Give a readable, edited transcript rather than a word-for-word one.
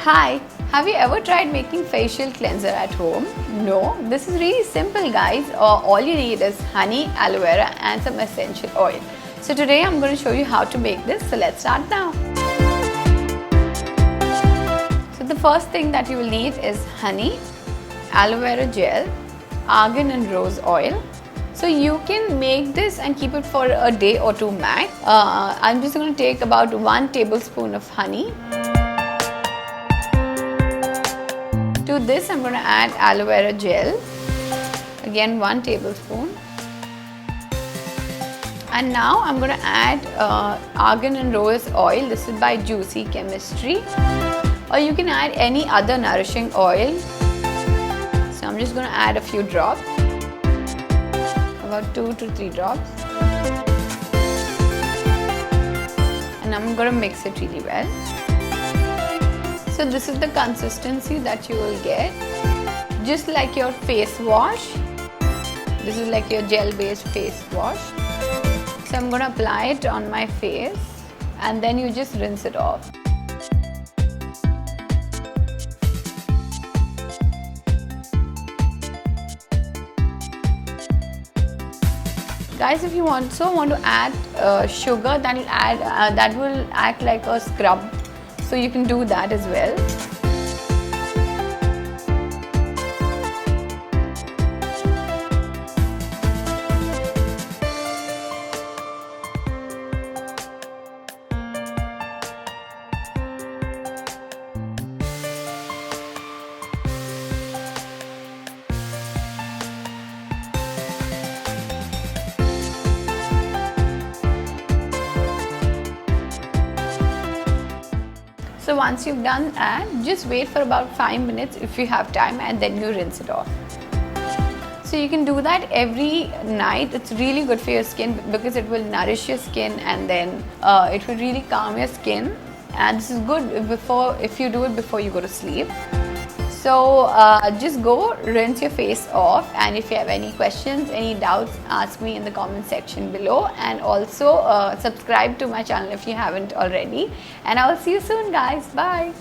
Hi, have you ever tried making facial cleanser at home? No, this is really simple guys. All you need is honey, aloe vera and some essential oil. So today I'm going to show you how to make this. So let's start now. So the first thing that you will need is honey, aloe vera gel, argan and rose oil. So you can make this and keep it for a day or two max. I'm just going to take about 1 tablespoon of honey. To this I'm going to add aloe vera gel, again 1 tablespoon. And now I'm going to add argan and rose oil. This is by Juicy Chemistry, or you can add any other nourishing oil. So I'm just going to add a few drops, about 2 to 3 drops, and I'm going to mix it really well. So this is the consistency that you will get, just like your face wash. This is like your gel based face wash. So I'm going to apply it on my face and then you just rinse it off. Guys, if you also want to add sugar, that will act like a scrub. So you can do that as well. So once you've done that, just wait for about 5 minutes if you have time, and then you rinse it off. So you can do that every night. It's really good for your skin because it will nourish your skin, and then it will really calm your skin. And this is good if you do it before you go to sleep. So just go rinse your face off, and if you have any questions, any doubts, ask me in the comment section below, and also subscribe to my channel if you haven't already, and I will see you soon guys. Bye.